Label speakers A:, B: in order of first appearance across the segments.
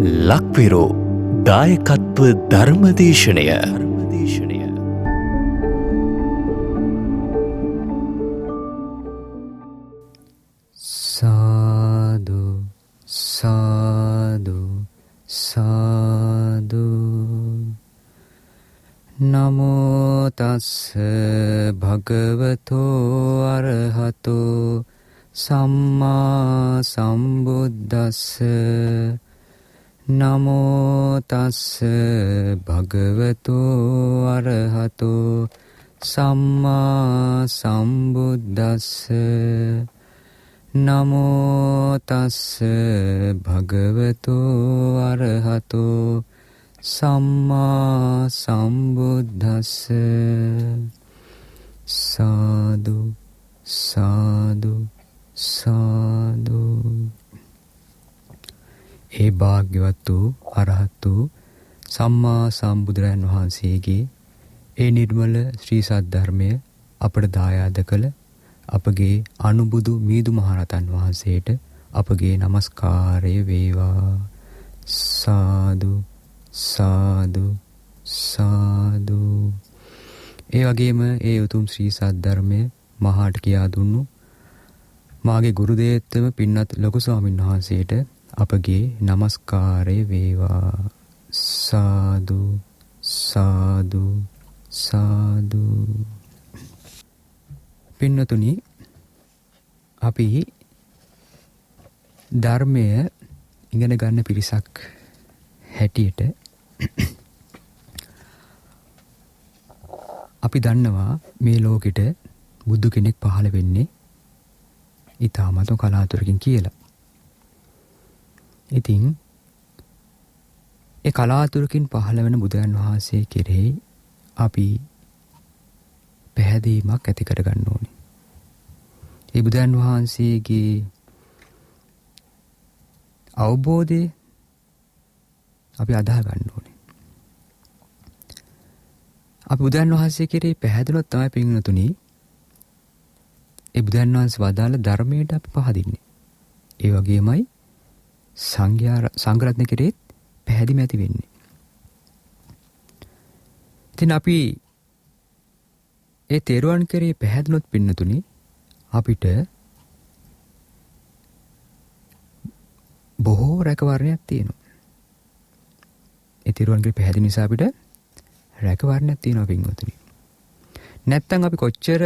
A: ලක්විරෝ දායකත්ව ධර්මදේශනය
B: සාදු සාදු සාදු. නමෝ තස්ස භගවතෝ අරහතෝ සම්මා සම්බුද්දස්ස. නමෝ තස්ස භගවතෝ අරහතෝ සම්මා සම්බුද්දස්ස. නමෝ තස්ස භගවතෝ අරහතෝ සම්මා සම්බුද්දස්ස. සාදු සාදු සාදු. ඒ භාග්‍යවත් වූ අරහත් වූ සම්මා සම්බුදුරජාණන් වහන්සේගේ ඒ නිර්මල ශ්‍රී සද්ධර්මය අපට දායාද කළ අපගේ අනුබුදු මීදු මහරහතන් වහන්සේට අපගේ නමස්කාරය වේවා. සාදු සාදු සාදු. ඒ වගේම ඒ උතුම් ශ්‍රී සද්ධර්මය මහාට කියා දුන්නු මාගේ ගුරු දේවෝත්තම පින්වත් ලොකු ස්වාමීන් වහන්සේට අපගේ නමස්කාරය වේවා. සාදු සාදු සාදු. පින්නතුනි, අපි ධර්මය ඉගෙන ගන්න පිරිසක් හැටියට අපි දන්නවා මේ ලෝකෙට බුදු කෙනෙක් පහළ වෙන්නේ ඊටමත් කලාතුරකින් කියලා. ඉතින් ඒ කලාතුරකින් පහළ වෙන බුදුන් වහන්සේ කෙරෙහි අපි පැහැදීමක් ඇති කර ගන්න ඕනේ. ඒ බුදුන් වහන්සේගේ අවබෝධය අපි අදාහ ගන්න ඕනේ. අපි බුදුන් වහන්සේ කෙරෙහි පැහැදුනොත් තමයි පින්වතුනි ඒ බුදුන් වහන්සේ වදාළ ධර්මයට අපි පහදින්නේ. ඒ වගේමයි සංඝරත්නය කෙරෙහිත් පැහැදිලි ඇති වෙන්නේ. ඉතින් අපි ඒ තෙරුවන් කෙරෙහි පැහැදුනොත් පින්නතුනි අපිට බොහෝ රැකවරණයක් තියෙනවා. ඒ තෙරුවන් කෙරෙහි පැහැදිලි නිසා අපිට රැකවරණයක් තියෙනවා පින්වතුනි. නැත්තම් අපි කොච්චර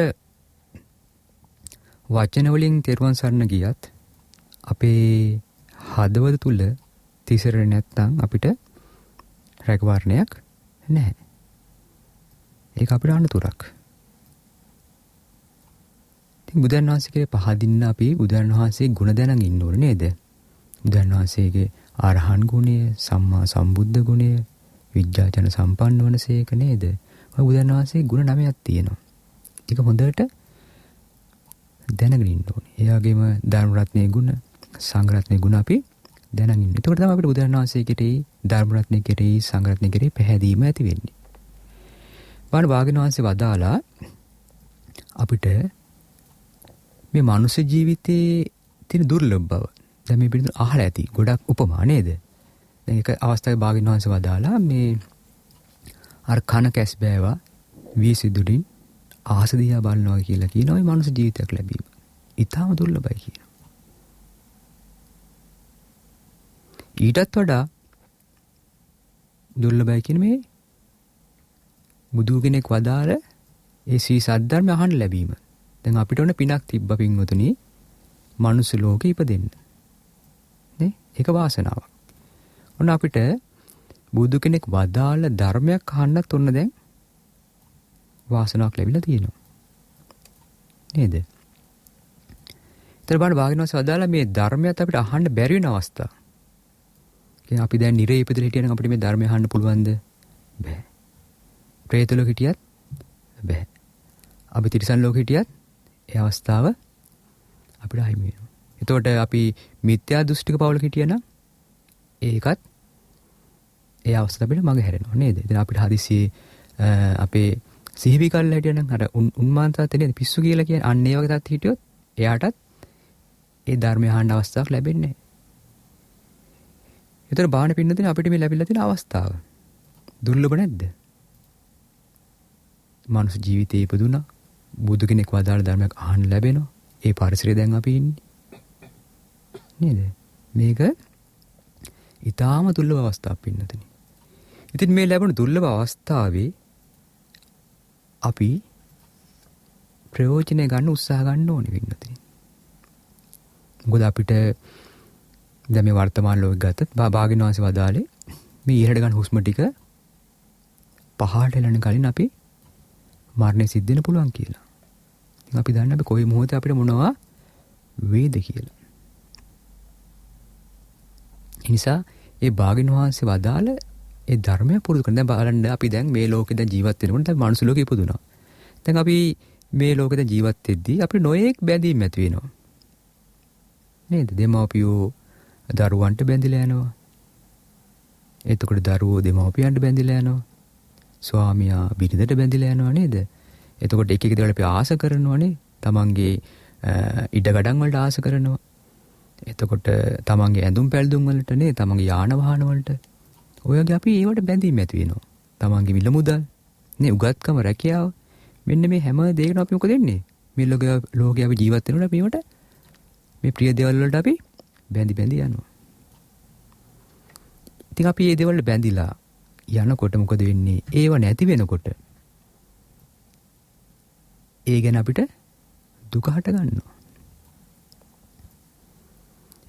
B: වචන වලින් තෙරුවන් සරණ ගියත් අපේ හදවත තුල තිසරණ නැත්තම් අපිට රැකවරණයක් නැහැ. ඒක අපිට අනුතුරක්. ඉතින් බුදුන් වහන්සේ කෙරේ පහදින්න අපි බුදුන් වහන්සේ ගුණ දැනන් ඉන්න ඕනේ නේද? බුදුන් වහන්සේගේ ආරහන් ගුණය, සම්මා සම්බුද්ධ ගුණය, විද්‍යාචන සම්පන්න වනසේක නේද? ඔය බුදුන් වහන්සේ ගුණ 9ක් තියෙනවා. ඒක හොඳට දැනගෙන ඉන්න ඕනේ. ඒ වගේම ධර්ම රත්නයේ ගුණ, සංඝ රත්නයේ ගුණ අපි දැනගෙන ඉන්න. එතකොට තමයි අපිට බුදුන් වහන්සේ කෙරෙහි, ධර්ම රත්නයේ කෙරෙහි, සංඝ රත්නයේ කෙරෙහි පැහැදීම ඇති වෙන්නේ. බාන භාග්‍යවතුන් වහන්සේ වදාලා අපිට මේ මනුෂ්‍ය ජීවිතයේ තියෙන දුර්ලභ බව දැන් මේ පිළිතුර අහලා ඇති ගොඩක් උපමා නේද? දැන් එක අවස්ථාවේ භාග්‍යවතුන් වහන්සේ වදාලා මේ අර කන කැස් බෑවා වීසිදුඩින් ආස දිහා බලනවා කියලා කියනවා මේ මනුෂ්‍ය ජීවිතයක් ලැබීම. ඊටාම දුර්ලභයි කියනවා. ඊටත් වඩා දුර්ලභයි කියන මේ බුදු කෙනෙක් වදාළ ඒ ශ්‍රී සද්ධර්ම අහන්න ලැබීම. දැන් අපිට ඕන පිනක් තිබ්බ පින්වතුනි මනුස්ස ලෝකෙ ඉපදෙන්න. නේ? ඒක වාසනාවක්. ඔන්න අපිට බුදු කෙනෙක් වදාළ ධර්මයක් අහන්නත් ඔන්න දැන් වාසනාවක් ලැබිලා තියෙනවා. නේද? ඊට බලන්න භාග්‍යවතුන් වහන්සේ වදාළ මේ ධර්මයක් අපිට අහන්න බැරි වෙන අවස්ථා. කියන්නේ අපි දැන් නිරේ ඉපදෙලා හිටියනම් අපිට මේ ධර්මය අහන්න පුළුවන්ද? බෑ. ප්‍රේත ලෝකෙ හිටියත් බෑ. අපි තිරිසන් ලෝකෙ හිටියත් ඒ අවස්ථාව අපිට අහිමි වෙනවා. එතකොට අපි මිත්‍යා දෘෂ්ටික පවුලක හිටියනම් ඒකත් ඒ අවස්ථාව අපිට මග හැරෙනවා නේද? ඉතින් අපිට හදිසියේ අපේ සිහිවි කල්ලා හිටියනම් අර උන්මාන්තාවත නේද පිස්සු කියලා කියන්නේ අන්න ඒ වගේ තත් හිටියොත් එයාටත් ඒ ධර්මය අහන්න අවස්ථාවක් ලැබෙන්නේ නැහැ. ඒතර බාහන පින්නදින අපිට මේ ලැබිලා තියෙන අවස්ථාව දුර්ලභ නැද්ද? මනුස්ස ජීවිතේ ඉපදුනා. බුදු කෙනෙක් වදාළ ධර්මයක් අහන්න ලැබෙනවා. ඒ පරිසරය දැන් අපි ඉන්නේ. නේද? මේක ඊටාම දුර්ලභ අවස්ථාවක් පින්නදින. ඉතින් මේ ලැබුණු දුර්ලභ අවස්ථාවේ අපි ප්‍රයෝජනය ගන්න උත්සාහ ගන්න ඕනේ පින්නදින. මොකද අපිට දැන් මේ වර්තමාන ලෝකෙ ගත්තත් භාග්‍යවතුන් වහන්සේ වදාළේ මේ ඉහළට ගන්න හුස්ම ටික පහළට එළන කලින් අපි මරණය සිද්ධ වෙන්න පුළුවන් කියලා. ඉතින් අපි දන්නේ අපි කොයි මොහොතේ අපිට මොනවා වේද කියලා. ඒ නිසා ඒ භාග්‍යවතුන් වහන්සේ වදාළ ඒ ධර්මය පුරුදු කරන දැන් බලන්න අපි දැන් මේ ලෝකේ දැන් ජීවත් වෙනකොට දැන් මනුස්ස ලෝකෙ ඉපදුනා. දැන් අපි මේ ලෝකේ දැන් ජීවත් වෙද්දී අපිට නොයෙක් බැඳීම් ඇති වෙනවා. නේද? දෙමාපියෝ දරුවන්ට බැඳිලා යනවා. එතකොට දරුවෝ දෙමාපියන්ට බැඳිලා යනවා. ස්වාමියා බිරිඳට බැඳිලා යනවා නේද? එතකොට එක එක දේවල් අපි ආස කරනවානේ. තමන්ගේ ඉඩ ගඩන් වලට ආස කරනවා. එතකොට තමන්ගේ ඇඳුම් පැළඳුම් වලට නේ, තමන්ගේ යාන වාහන වලට. ඔය වගේ අපි ඒවට බැඳීම් ඇති වෙනවා. තමන්ගේ මිල මුදල් නේ, උගත්කම, රැකියාව. මෙන්න මේ හැම දෙයකම අපි මොකද වෙන්නේ? මේ ලෝකේ අපි ජීවත් වෙනකොට මේවට මේ ප්‍රිය දේවල් වලට අපි බැඳි යනවා. ඉතින් අපි මේ දේවල් බැඳිලා යනකොට මොකද වෙන්නේ? ඒව නැති වෙනකොට ඒ ගැන අපිට දුක හට ගන්නවා.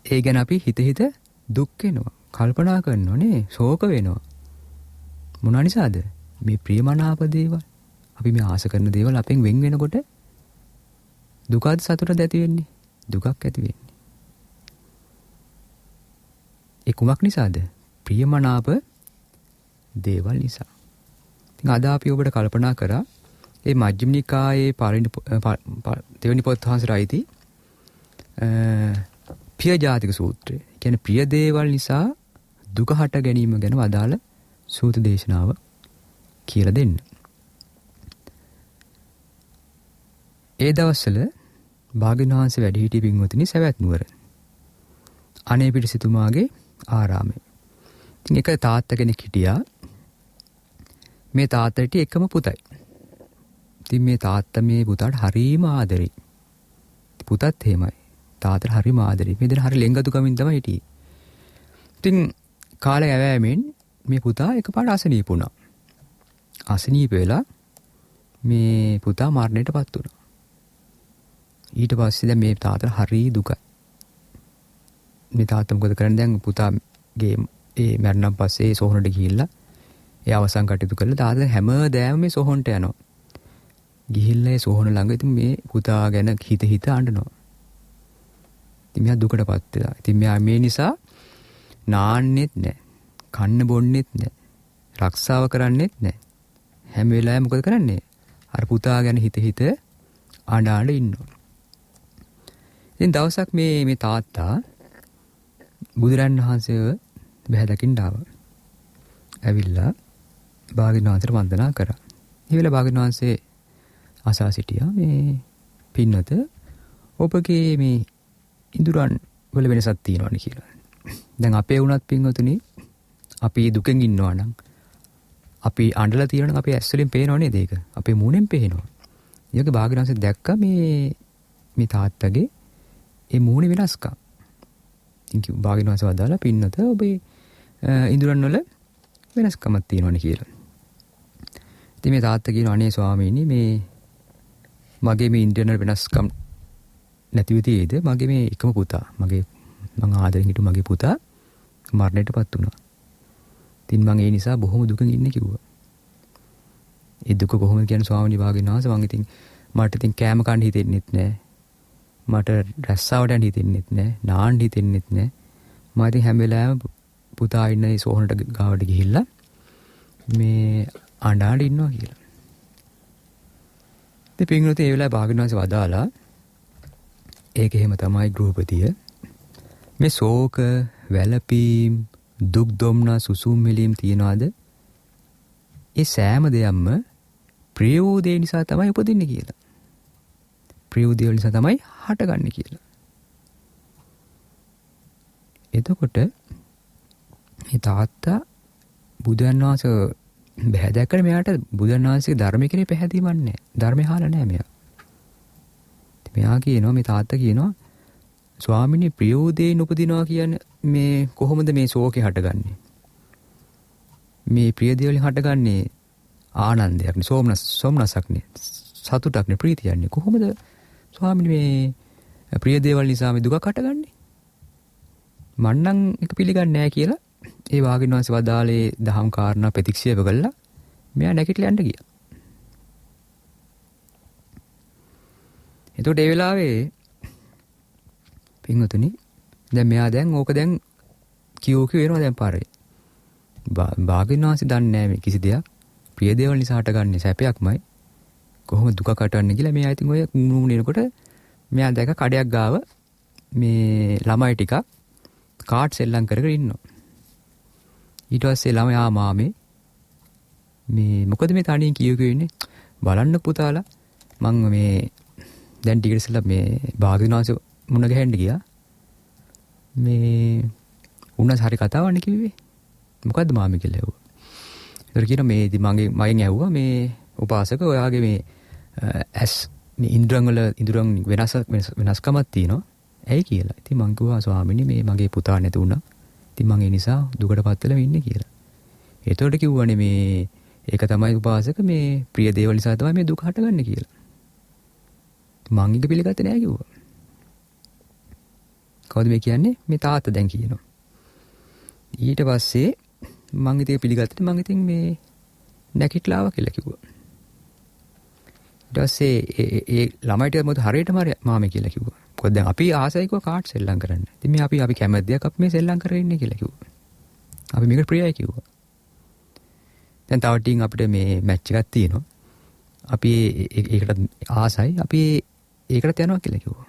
B: ඒ ගැන අපි හිත දුක් වෙනවා. කල්පනා කරනවා නේ, ශෝක වෙනවා. මොනවා නිසාද? මේ ප්‍රියමනාප දේවල්, අපි මේ ආස කරන දේවල් අපෙන් වෙන් වෙනකොට දුකද සතුටද ඇති වෙන්නේ? දුකක් ඇති වෙන්නේ. ඒ කුමක් නිසාද? ප්‍රියමනාප දේවල් නිසා. ඉතින් අද අපි ඔබට කල්පනා කරා මේ මජ්ක්‍ධිම නිකායේ දෙවෙනි පොත් වහන්සේට අයිති ප්‍රිය ජාතික සූත්‍රය. කියන්නේ ප්‍රිය දේවල් නිසා දුක හට ගැනීම ගැන වදාළ සූත්‍ර දේශනාව කියලා දෙන්න. ඒ දවස්වල භාග්‍යවතුන් වහන්සේ වැඩ සිටි පින්වතුනි සවැත් නුවර අනේපිඬු සිටුමාගේ ආරාමයේ. ඉතින් එක තාත්තා කෙනෙක් හිටියා. මේ තාත්තට එකම පුතයි. ඉතින් මේ තාත්තා මේ පුතාට හරිම ආදරෙයි. පුතත් එහෙමයි. තාත්තට හරිම ආදරෙයි. මේ දෙන හරි ලෙන්ගතුකමින් තමයි හිටියේ. ඉතින් කාලය යෑමෙන් මේ පුතා එකපාරට අසනීප වුණා. අසනීප වෙලා මේ පුතා මරණයටපත් වුණා. ඊට පස්සේ දැන් මේ තාත්තට හරි දුකයි. මේ තාත්තා මොකද කරන්නේ? දැන් පුතාගේ ඒ මරණන් පස්සේ සෝහනට ගිහිල්ලා ඒ අවසන් කටයුතු කරලා තාත්තා හැමදාම මේ සෝහනට යනවා. ගිහිල්ලා ඒ සෝහන ළඟ ඉතින් මේ පුතා ගැන හිත අඬනවා. ඉතින් මෙයා දුකටපත් වෙලා. ඉතින් මෙයා මේ නිසා නාන්නෙත් නැහැ. කන්න බොන්නෙත් නැහැ. රක්ෂාව කරන්නෙත් නැහැ. හැම වෙලාවෙම මොකද කරන්නේ? අර පුතා ගැන හිත අඬ ඉන්නවා. ඉතින් දවසක් මේ තාත්තා බුදුරන් වහන්සේව බැහැ දකින්න ආවා. ඇවිල්ලා භාග්‍යවතුන් වහන්සේට වන්දනා කරා. ඒ වෙලාව භාග්‍යවතුන් වහන්සේ අසා සිටියා මේ පින්නත ඔබගේ මේ ඉඳුරන් වල වෙනසක් තියෙනවනේ කියලා. දැන් අපේ වුණත් පින්වතුනි අපි දුකෙන් ඉන්නවා නම් අපි අඬලා තියෙනවා නම් අපේ ඇස් වලින් පේනව නේද ඒක? අපේ මූණෙන් පේනවා. ඊයක භාග්‍යවතුන් වහන්සේ දැක්කා මේ තාත්තගේ ඒ මූණේ වෙනස්කම්. ඉතින් භාග්‍යවතුන් වහන්සේ වදාලා පින්නත ඔබේ ඉඳුරන් වල වෙනස්කමක් තියෙනවනේ කියලා. ඉතින් මේ තාත්තා කියනවා අනේ ස්වාමීනි මේ මගේ මේ ඉන්ද්‍රියන් වල වෙනස්කම් නැතිව තියෙයිද? මගේ මේ එකම පුතා මම ආදරෙන් හිටු මගේ පුතා මරණයටපත් වුණා. ඉතින් මම ඒ නිසා බොහොම දුකින් ඉන්නේ කිව්වා. ඒ දුක කොහොමද කියන්නේ ස්වාමීනි භාග්‍යවතුන් වහන්සේ මට ඉතින් කෑම කන්න හිතෙන්නෙත් නැහැ. මට රැස්සාවට යන්න හිතෙන්නෙත් නැහැ. නාන්න හිතෙන්නෙත් නැහැ. මම ඉතින් හැම වෙලාවෙම පුතා ඉන්න ඒ සෝහනට ගාවට ගිහිල්ලා මේ අඬාඬ ඉන්නවා කියලා. ඉතින් පින්වතුනි ඒ වෙලාවේ භාග්‍යවතුන් වහන්සේ වදාලා ඒක එහෙම තමයි ගෘහපතිය. මේ ශෝක, වැළපීම්, දුක් දුම්නස් සුසුම් මෙලීම් තියනවාද? ඒ සෑම දෙයක්ම ප්‍රිය වූ දේ නිසා තමයි උපදින්නේ කියලා. ප්‍රිය වූ දේ නිසා තමයි හටගන්නේ කියලා. එතකොට මේ තාත්තා බුදුන් වහන්සේ බෑ දැක්කම මෙයාට බුදුන් වහන්සේගේ ධර්මයේ කෙරේ පැහැදීමක් නැහැ. ධර්මය අහලා නැහැ මෙයා. මෙයා කියනවා මේ තාත්තා කියනවා ස්වාමිනේ ප්‍රියෝදේන උපදිනවා කියන්නේ මේ කොහොමද මේ ශෝකේ හටගන්නේ? මේ ප්‍රිය දේවලින් හටගන්නේ ආනන්දයක් නේ, සෝමනසක් නේ, සතුටක් නේ, ප්‍රීතියක් නේ. කොහොමද ස්වාමිනේ මේ ප්‍රිය දේවල් නිසා මේ දුකක් හටගන්නේ? මන්නම් එක පිළිගන්නේ නැහැ කියලා ඒ වාග්යන වහන්සේ වදාලේ දහම් කාරණා ප්‍රතික්ෂේප කළා. මෙයා නැගිටලා යන්න ගියා. එතකොට ඒ වෙලාවේ පින්වතුනි දැන් මෙයා දැන් ඕක දැන් කියෝ වෙනවා දැන් පාරේ. වාග්යන වහන්සේ දන්නේ නැහැ මේ කිසි දෙයක්. ප්‍රිය දේවල් නිසා හටගන්නේ සැපයක්මයි. කොහොම දුකක් හටගන්නේ කියලා මෙයා ඉතින් ඔය නුනේනකොට මෙයා දැක කඩයක් ගාව මේ ළමයි ටිකක් කාඩ් සෙල්ලම් කරගෙන ඉන්නවා. ඊට පස්සේ ළමයා මාමේ මේ මොකද මේ තනියෙන් කියෝ ඉන්නේ? බලන්න පුතාලා මං මේ දැන් ටිකට ඉස්සෙල්ලා මේ භාග්‍යවන්ත මුණ ගැහෙන්න ගියා. මේ උන්නස් හරි කතාවන්නේ කිව්වේ. මොකද්ද මාමේ කියලා ඇහුවා. ඒතර කියනවා මේ ඉතින් මගෙන් ඇහුවා මේ උපාසක ඔයාගේ මේ ඇස් ඉන්ද්‍රයන් වල ඉඳුරන් වෙනස්කමක් තියෙනවා. ඇයි කියලා. ඉතින් මං කිව්වා ස්වාමීනි මේ මගේ පුතා නැති වුණා. ඉතින් මං ඒ නිසා දුකටපත් වෙලා ඉන්නේ කියලා. ඒතකොට කිව්වනේ මේ ඒක තමයි උපාසක මේ ප්‍රිය දේවල් නිසා තමයි මේ දුක හටගන්නේ කියලා. මං එක පිළිගත්තේ නෑ කිව්වා. කවුද මේ කියන්නේ? මේ තාත්තා දැන් කියනවා. ඊට පස්සේ මං ඉතින් පිළිගත්තේ මං ඉතින් මේ නැකිටලා ආවා කියලා කිව්වා. ඊට පස්සේ ඒ ළමයිට මොකද හරියටම මාමේ කියලා කිව්වා. මොකද දැන් අපි ආසයි කිව්වා කාඩ් සෙල්ලම් කරන්න. ඉතින් මේ අපි කැමැතියක් අපි මේ සෙල්ලම් කරගෙන ඉන්නේ කියලා කිව්වා. අපි මේකට ප්‍රියයි කිව්වා. දැන් තව ටිකක් අපිට මේ මැච් එකක් තියෙනවා. අපි ඒකට ආසයි. අපි ඒකට යනවා කියලා කිව්වා.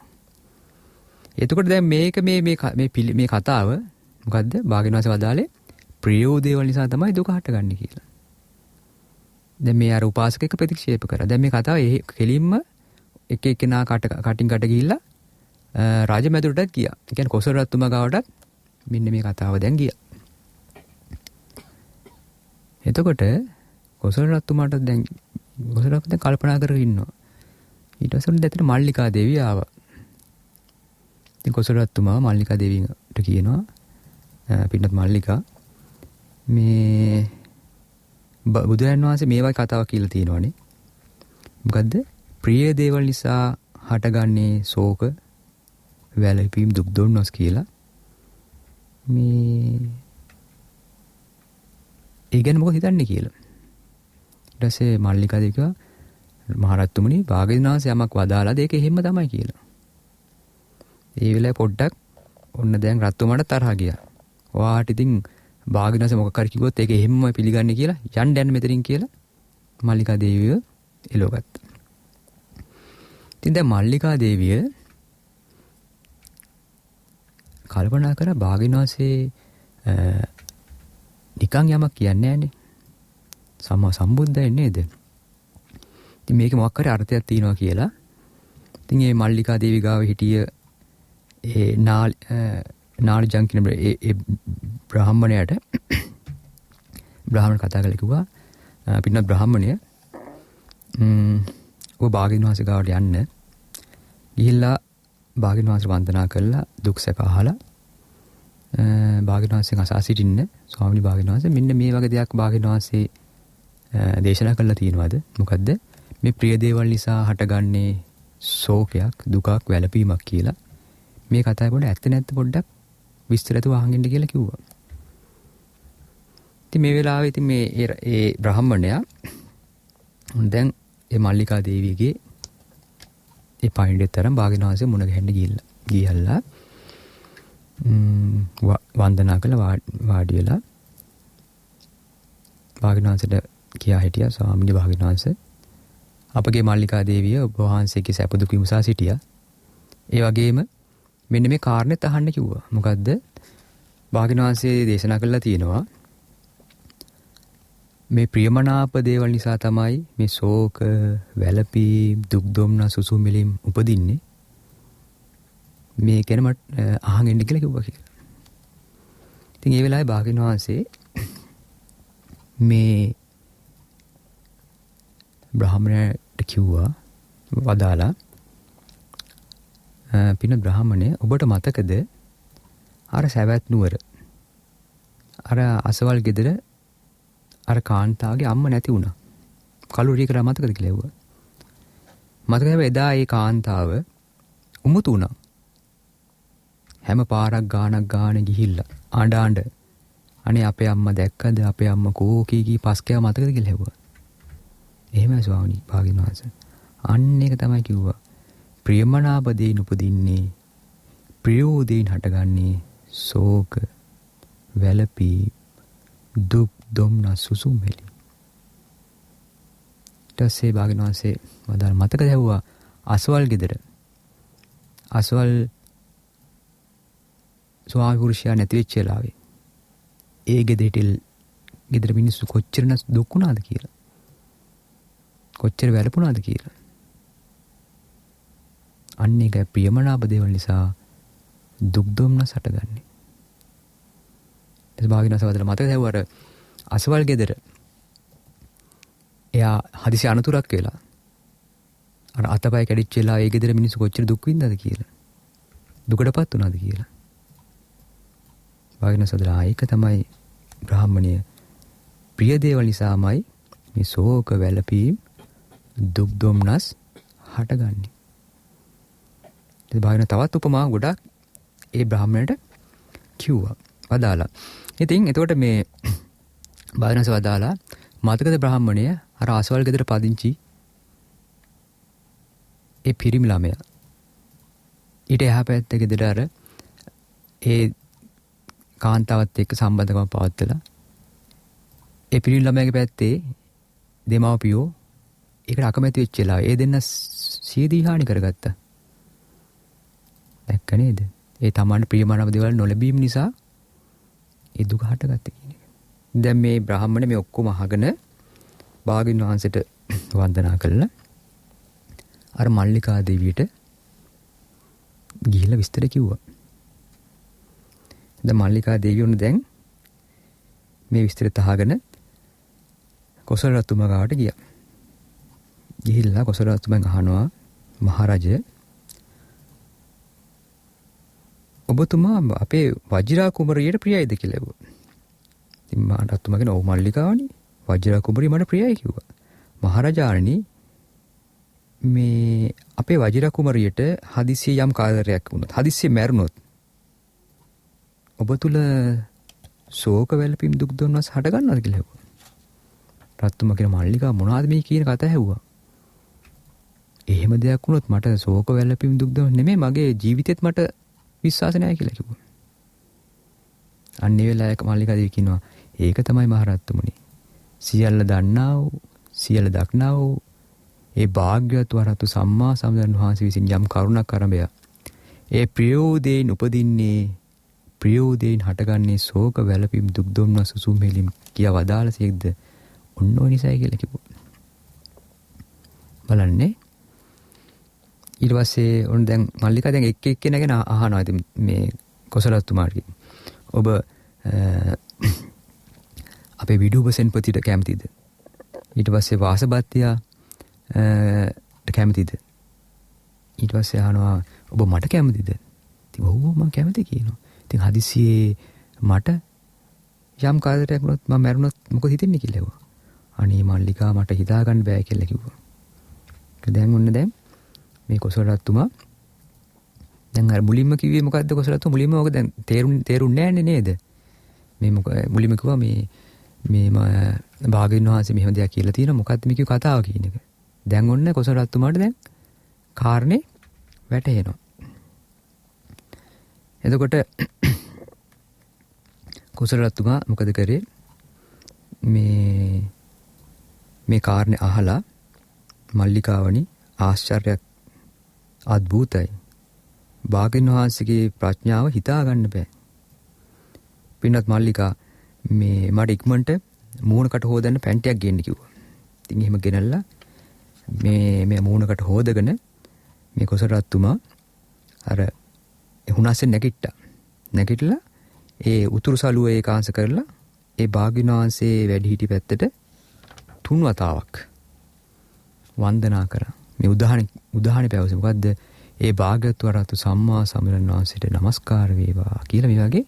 B: එතකොට දැන් මේක මේ කතාව මොකද්ද? භාග්‍යවන්ත වදාලේ ප්‍රියෝ දේවල් නිසා තමයි දුක හටගන්නේ කියලා. දැන් මේ අර උපාසකෙක් ප්‍රතික්ෂේප කරා. දැන් මේ කතාව කෙලින්ම එක එකනා කටින් කට ගිහිල්ලා රාජමැදුරටත් ගියා. ඒ කියන්නේ කොසල් රජතුමා ගාවටත් මෙන්න මේ කතාව දැන් ගියා. එතකොට කොසල් රජතුමාට දැන් කල්පනා කරගෙන ඉන්නවා. ඊට පස්සේ දෙතර මල්ලිකා දේවිය ආවා. ඉතින් කොසල් රජතුමා මල්ලිකා දේවියට කියනවා පින්නත් මල්ලිකා මේ බුදුරජාණන් වහන්සේ මේ වගේ කතාවක් කියලා තියෙනවානේ. මොකද්ද? ප්‍රිය දේවල් නිසා හටගන්නේ ශෝක, වැළපීම්, දුක් දුන්නොස් කියලා. මේ ඒ ගැන මොකද හිතන්නේ කියලා. ඊට පස්සේ මල්ලිකා දෙක මහරජතුමනි භාග්‍යවතුන් වහන්සේ යමක් වදාලාද ඒක එහෙම තමයි කියලා. ඒ වෙලාවේ පොඩ්ඩක් ඔන්න දැන් රජතුමාට තරහ ගියා. ඔයාට ඉතින් භාග්‍යවතුන් වහන්සේ මොකක් හරි කිව්වොත් ඒක එහෙමමයි පිළිගන්නේ කියලා යන්න මෙතනින් කියලා මල්ලිකා දේවිය එළවගත්තා. ඉතින් දැන් මල්ලිකා දේවිය කල්පනා කරා භාග්‍යවතුන් වහන්සේ නිකන් යමක් කියන්නේ නැහනේ. සම්මා සම්බුද්දයි නේද? ඉතින් මේක මොකක් හරි අර්ථයක් තියෙනවා කියලා. ඉතින් මේ මල්ලිකා දේවි ගාව හිටිය ඒ නාලජන් කියන ඒ බ්‍රාහ්මණයට බ්‍රාහ්මණ කතා කරලා කිව්වා පින්නත් බ්‍රාහ්මණය ඔබ භාග්‍යවතුන් වහන්සේ ගාවට යන්න. ගිහිල්ලා භාග්‍යවතුන් වහන්සේ වන්දනා කරලා දුක් සැප අහලා භාග්‍යවතුන් වහන්සේගෙන් අසා සිටින්න. ස්වාමීනි භාග්‍යවතුන් වහන්සේ මෙන්න මේ වගේ දෙයක් භාග්‍යවතුන් වහන්සේ දේශනා කළා තියෙනවද? මොකද්ද? මේ ප්‍රිය දේවල් නිසා හටගන්නේ ශෝකයක්, දුකක්, වැළපීමක් කියලා. මේ කතාවේ පොඩ්ඩක් ඇත්ත නැත්ත පොඩ්ඩක් විස්තරතුව අහගෙන ඉන්න කියලා කිව්වා. ඉතින් මේ වෙලාවේ ඉතින් ඒ බ්‍රාහ්මණයා දැන් ඒ මල්ලිකා දේවියගේ ඒ පයින්ඩෙත් තරම් භාග්‍යවතුන් වහන්සේ මුණ ගැහෙන්න ගියල්ලා වන්දනා කළා වාඩි වෙලා භාග්‍යවතුන් වහන්සේට කියා හිටියා ස්වාමීනි භාග්‍යවතුන් වහන්සේ අපගේ මල්ලිකා දේවිය ඔබ වහන්සේගේ සැප දුක විමසා සිටියා. ඒ වගේම මෙන්න මේ කාරණේත් අහන්න කිව්වා. මොකද්ද? භාග්‍යවතුන් වහන්සේ දේශනා කළා තියෙනවා මේ ප්‍රියමනාප දේවල් නිසා තමයි මේ ශෝක, වැළපීම්, දුක් දුම්නස්, සුසුමිලිම් උපදින්නේ. මේ ගැන මට අහන් ඉන්න කියලා කිව්වා කියලා. ඉතින් ඒ වෙලාවේ භාග්‍යවතුන් වහන්සේ මේ බ්‍රාහ්මණයට කිව්වා වදාලා පින බ්‍රාහ්මණය ඔබට මතකද අර සවැත් නුවර අර අසවල් ගෙදර අර කාන්තාවගේ අම්ම නැති වුණා. කලුරිය කරා මතකද කියලා ඇහුවා. මතකද එදා ඒ කාන්තාව උමුතු වුණා. හැම පාරක් ගානක් ගිහිල්ලා ආඬ අනේ අපේ අම්මා දැක්කද අපේ අම්මා කෝකී කී පස්කයා මතකද කියලා ඇහුවා. එහෙමයි ස්වාමීනි භාග්‍යවතුන් වහන්සේ. අන්න ඒක තමයි කිව්වා. ප්‍රියමනාප දේන් උපදින්නේ ප්‍රියෝ දේන් හටගන්නේ ශෝක වැළපී දුක් දුම්නස් සුසුම්හෙලි. ඊටසේ භාග්‍යවතුන් වහන්සේ වදාළ මතකද ඇහුවා අසවල් ගෙදර අසවල් ස්වාමි පුරුෂයා නැති වෙච්ච වෙලාවේ ඒ ගෙදර මිනිස්සු කොච්චරන දුක් වුණාද කියලා. කොච්චර වැළපුණාද කියලා. අන්න ඒක ප්‍රියමනාප දේවල් නිසා දුක් දුම්නස් හටගන්නේ. ඒ භාග්‍යවතුන් වහන්සේ වදාළ මතකද ඇහුවා අසවල් ගෙදර එයා හදිසි අනතුරක් වෙලා අර අතපය කැඩිච්ච වෙලාව ඒ ගෙදර මිනිස්සු කොච්චර දුක් විඳාද කියලා. දුකටපත් වුණාද කියලා. භාග්‍යවතුන් වහන්සේ ඒක තමයි බ්‍රාහ්මණය ප්‍රිය දේවල් නිසාමයි මේ ශෝක වැළපීම් දුක් දුම්නස් හටගන්නේ. ඒ භාග්‍යවතුන් තවත් උපමා ගොඩක් ඒ බ්‍රාහ්මණයට කිව්වා. වදාලා. ඉතින් එතකොට මේ භාග්‍යවතුන් වහන්සේ වදාලා මතකද බ්‍රාහ්මණය අර අසවල් ගෙදර පදිංචි ඒ පිරිමි ළමයා ඊට එහා පැත්තේ ගෙදර අර ඒ කාන්තාවත් එක්ක සම්බන්ධකම පවත්වලා ඒ පිරිමි ළමයාගේ පැත්තේ දෙමව්පියෝ ඒකට අකමැති වෙච්ච වෙලාව ඒ දෙන්න සීදී හානි කරගත්තා. දැක්ක නේද? ඒ තමන්ට ප්‍රියමනාප දේවල් නොලැබීම නිසා ඒ දුක හටගත්තේ කියන එක. දැන් මේ බ්‍රාහ්මණ මේ ඔක්කොම අහගෙන භාග්‍යවතුන් වහන්සේට වන්දනා කළා. අර මල්ලිකා දේවියට ගිහිල්ලා විස්තර කිව්වා. දැන් මල්ලිකා දේවිය උන දැන් මේ විස්තරත් අහගෙන කොසල් රජතුමා ගාවට ගියා. ගිහිල්ලා කොසල් රජතුමෙන් අහනවා මහරජය ඔබතුමා අපේ වජිරා කුමරියට ප්‍රියයිද කියලා ඇහුවා. ඉතින් මහරජතුමා කියන ඔව් මල්ලිකාවනි වජිරා කුමරිය මට ප්‍රියයි කිව්වා. මහරජාණනි මේ අපේ වජිරා කුමරියට හදිසියෙ යම් කාලයක් වුණොත් හදිසියෙ මැරුණොත් ඔබ තුල ශෝක වැළපීම් දුක් දුම්නස් හට ගන්නවද කියලා ඇහුවා. රජතුමා කියන මල්ලිකා මොනවද මේ කියන කතා ඇහුවා. එහෙම දෙයක් වුණොත් මට ශෝක වැළපීම් දුක් දුම්නස් නෙමෙයි මගේ ජීවිතෙත් මට විශ්වාස නැහැ කියලා කිව්වා. අන්න ඒ වෙලාවක මල්ලිකා දේවිය කියනවා ඒක තමයි මහරජතුමනි. සියල්ල දන්නා වූ සියල්ල දක්නා වූ ඒ භාග්‍යවත් වරහතු සම්මා සම්බුදුන් වහන්සේ විසින් යම් කරුණක් අරඹය. ඒ ප්‍රියෝ දේන් උපදින්නේ ප්‍රියෝ දේන් හටගන්නේ ශෝක වැළපීම් දුක් දුම්නස් සුසුම් හෙලීම් කියා වදාළසේක්ද ඔන්න ඔය නිසායි කියලා කිව්වා. බලන්නේ ඊට පස්සේ ඔන්න දැන් මල්ලිකා දැන් එක් එක්කෙනා ගැන අහනවා. ඉතින් මේ කොසලතුමාට ඔබ අපේ විදුබ සෙන්පතිට කැමතිද? ඊට පස්සේ වාසබත්තියා කැමතිද? ඊට පස්සේ අහනවා ඔබ මට කැමතිද? ඉතින් ඔව් මම කැමති කියනවා. ඉතින් හදිසියේ මට යම් කාලයක් වුණොත් මම මැරුණොත් මොකද හිතෙන්නේ කියලා ඇහුවා. අනේ මල්ලිකා මට හිතා ගන්න බෑ කියලා කිව්වා. දැන් ඔන්න දැන් මේ කොසල් රජතුමා දැන් අර මුලින්ම කිව්වේ මොකද්ද කොසල් රජතුමා මුලින්ම ඔක දැන් තේරුන්නේ නැන්නේ නේද? මේ මුලින්ම කිව්වා මේ භාග්‍යවතුන් වහන්සේ මෙහෙම දෙයක් කියලා තියෙනවා මොකද්ද මේ කිව්ව කතාව කියන එක. දැන් ඔන්න කොසල් රජතුමාට දැන් කාරණේ වැටහෙනවා. එතකොට කොසල් රජතුමා මොකද කරේ? මේ කාරණේ අහලා මල්ලිකාවනි ආශ්චර්යයක් අద్භූතයි. භාග්‍යවතුන් වහන්සේගේ ප්‍රඥාව හිතා ගන්න බෑ. පින්වත් මල්ලිකා මේ මට ඉක්මනට මූණකට හොදන්න පැන්ටියක් ගේන්න කිව්වා. ඉතින් එහෙම ගෙනල්ලා මේ මූණකට හොදගෙන මේ කොසල් රජතුමා අර හුනස්සේ නැගිට්ටා. නැගිටලා ඒ උතුරු සළුව ඒකාංශ කරලා ඒ භාග්‍යවතුන් වහන්සේ වැඩි හිටි පැත්තට 3 වතාවක් වන්දනා කරා. මේ උදාහරණ පැවසෙ මොකද්ද? ඒ භාග්‍යවතුන් වහන්සේ සම්මා සම්බුදුන් වහන්සේට নমස්කාර වේවා කියලා මේ වගේ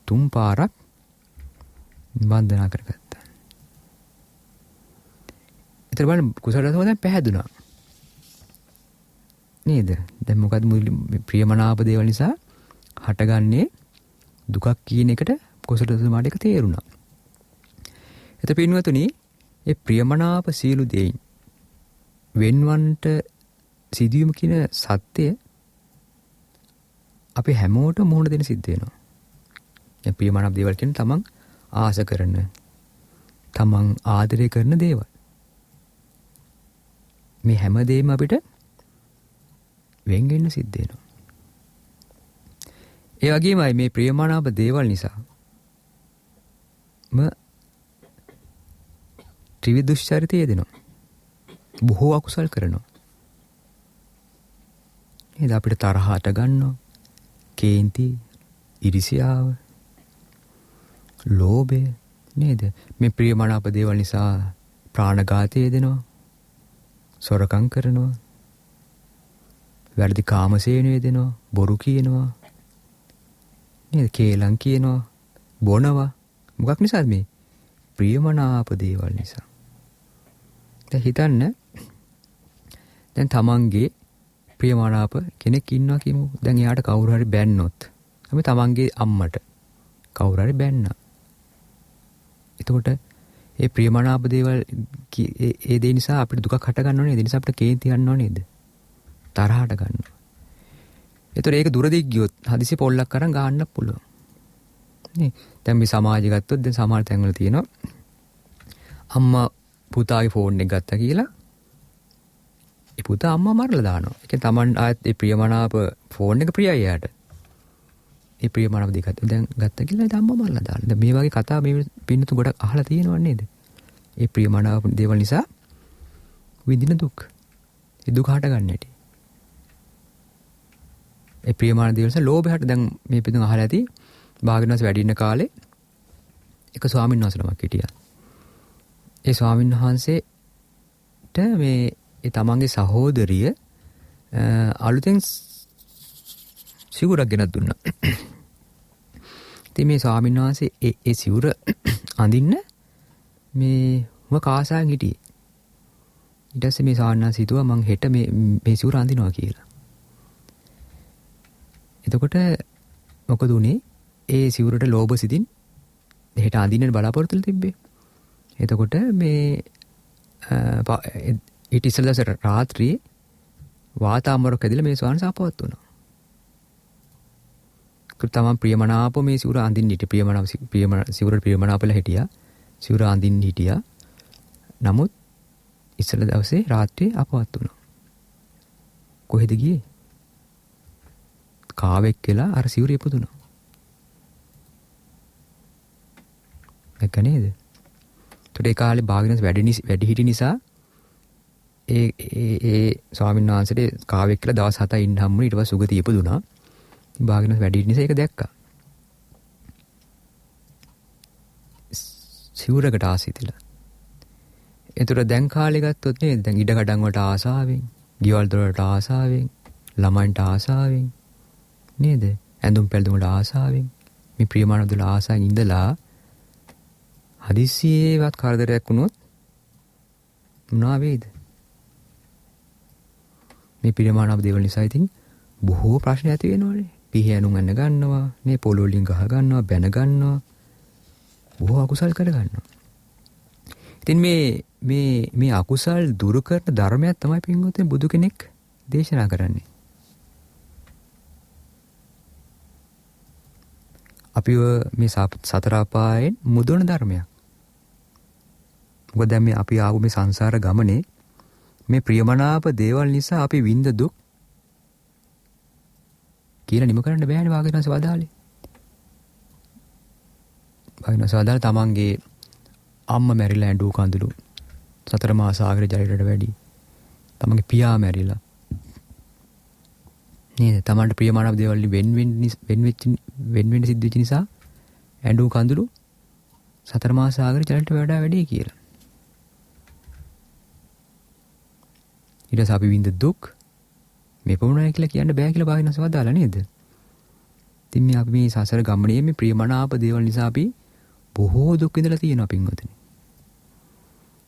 B: 3 පාරක් වන්දනා කරගත්තා. ඒතර බලන්න කුසල රසම දැන් පැහැදුනා. නේද? දැන් මොකද්ද ප්‍රියමනාප දේවල් නිසා හටගන්නේ දුකක් කියන එකට කුසල රසමාට එක තේරුණා. එතකොට පින්වතුනි ඒ ප්‍රියමනාප සීළු දෙයින් වෙන්වන්ට සිදුවීම කියන සත්‍යය අපි හැමෝටම මුහුණ දෙන්න සිද්ධ වෙනවා. ඒ ප්‍රියමනාප දේවල් කියන්නේ තමන් ආස කරන, තමන් ආදරය කරන දේවල්. මේ හැම දෙයක්ම අපිට වෙන් වෙන්න සිද්ධ වෙනවා. ඒ වගේමයි මේ ප්‍රියමනාප දේවල් නිසා ත්‍රිවිධ දුෂ්චරිතය දෙනවා. බොහෝ අකුසල් කරනවා. නේද? අපිට තරහට ගන්නවා. කේන්ති, ඉරිසියාව, ලෝභය නේද? මේ ප්‍රියමනාප දේවල් නිසා ප්‍රාණඝාතය දෙනවා. සොරකම් කරනවා. වැරදි කාමසේවනය දෙනවා. බොරු කියනවා. නේද? කේලම් කියනවා. බොනවා. මොකක් නිසාද මේ? ප්‍රියමනාප දේවල් නිසා. දැන් හිතන්න දැන් තමන්ගේ ප්‍රියමනාප කෙනෙක් ඉන්නවා කියමු. දැන් එයාට කවුරු හරි බැන්නොත්. අපි තමන්ගේ අම්මට කවුරු හරි බැන්නා. එතකොට ඒ ප්‍රියමනාප දේවල් ඒ දේ නිසා අපිට දුකක් හට ගන්නව නේද? ඒ නිසා අපිට කේන්ති ගන්නව නේද? තරහට ගන්නවා. ඒතර ඒක දුරදිග් ගියොත් හදිසි පොල්ලක් අරන් ගහන්න පුළුවන්. නේ? දැන් මේ සමාජය ගත්තොත් දැන් සමහර තැන්වල තියෙනවා අම්මා පුතාගේ ෆෝන් එක ගත්තා කියලා ඒ පුතා අම්මා මරලා දානවා. ඒ කියන්නේ Taman ආයත් ඒ ප්‍රියමනාප ෆෝන් එක ප්‍රියයි එයාට. ඒ ප්‍රියමනාප දෙක දැන් ගත්තා කියලා ඒ අම්මා මරලා දානවා. දැන් මේ වගේ කතා මේ පින්නතු ගොඩක් අහලා තියෙනව නේද? ඒ ප්‍රියමනාප දේවල් නිසා විඳින දුක්. ඒ දුක හට ගන්න හැටි. ඒ ප්‍රියමනාප දේවල් නිසා ලෝභයට දැන් මේ පිටුන් අහලා ඇති භාග්‍යවතුන් වැඩි ඉන්න කාලේ එක ස්වාමීන් වහන්සේ නමක් හිටියා. ඒ ස්වාමීන් වහන්සේට මේ ඒ තමන්ගේ සහෝදරිය අලුතෙන් සිවුරක් ගෙනත් දුන්නා. ඉතින් මේ ස්වාමීන් වහන්සේ ඒ සිවුර අඳින්න මේ කාසාවෙන් හිටියේ. ඊට පස්සේ මේ ස්වාමීන් වහන්සේ හිතුවා මං හෙට මේ සිවුර අඳිනවා කියලා. එතකොට මොකද උනේ? ඒ සිවුරට ලෝභ සිතින් හෙට අඳින්න බලාපොරොත්තු තිබ්බේ. එතකොට මේ ඊට ඉස්සෙල්ලා රාත්‍රියේ වාතාමරක ඇදලා මේ ස්වාමීන් වහන්සේ අපවත් වුණා. තමන් ප්‍රියමනාප මේ සිවුර අඳින්න හිටිය සිවුරට ප්‍රියමනාපලා හිටියා. සිවුර අඳින්න හිටියා. නමුත් ඉස්සෙල්ලා දවසේ රාත්‍රියේ අපවත් වුණා. කොහෙද ගියේ? කාවෙක් කියලා අර සිවුර ඉපදුණා. ඒක නේද? ඒ කාලේ භාග්‍යවතුන් වැඩි හිටි නිසා ඒ ස්වාමීන් වහන්සේට කාවෙක් කියලා දවස් 7 ඉන්න හම්බුනේ. ඊට පස්සේ සුගතිය ඉපදුණා. භාග්‍යවතුන් වැඩි හිටි නිසා ඒක දැක්කා. සිවුරකට ආසිතිලා. ඒතර දැන් කාලේ ගත්තොත් නේද? දැන් ඉඩකඩම් වලට ආසාවෙන්, ගෙවල් දොරට ආසාවෙන්, ළමයින්ට ආසාවෙන් නේද? ඇඳුම් පැළඳුම් වල ආසාවෙන්, මේ ප්‍රියමනාප වල ආසාවෙන් ඉඳලා හදිස්සියේවත් කරදරයක් වුණොත් මොනවා වෙයිද? මේ ප්‍රියමනාප දේවල් නිසා ඉතින් බොහෝ ප්‍රශ්න ඇති වෙනවනේ. පිහියනුම් අන්න ගන්නවා, මේ පොළොව වලින් ගහ ගන්නවා, බැන ගන්නවා. බොහෝ අකුසල් කර ගන්නවා. ඉතින් මේ අකුසල් දුරු කරන ධර්මයක් තමයි පින්වතුනි බුදු කෙනෙක් දේශනා කරන්නේ. අපිව මේ සතර අපායෙන් මුදවන ධර්මයක්. මොකද දැන් මේ අපි ආපු මේ සංසාර ගමනේ මේ ප්‍රියමනාප දේවල් නිසා අපි විඳ දුක් කියලා නිම කරන්න බෑනේ වාග්යනස වදාලේ. වාග්යනස වදාල තමන්ගේ අම්මා මැරිලා ඇඬු කඳුළු සතර මහා සාගර ජලයට වැඩි. තමන්ගේ පියා මැරිලා. නේද? තමන්ට ප්‍රියමනාප දේවල් වෙන් වෙන්න සිද්ධ වෙච්ච නිසා ඇඬු කඳුළු සතර මහා සාගර ජලයට වඩා වැඩි කියලා. ඊට පස්සේ අපි විඳ දුක් මේ පොමුණයි කියලා කියන්න බෑ කියලා භාග්‍යවතුන් වහන්සේ වදාලා නේද? ඉතින් මේ අපි මේ සසර ගමනේ මේ ප්‍රියමනාප දේවල් නිසා අපි බොහෝ දුක් විඳලා තියෙනවා පින්වතුනි.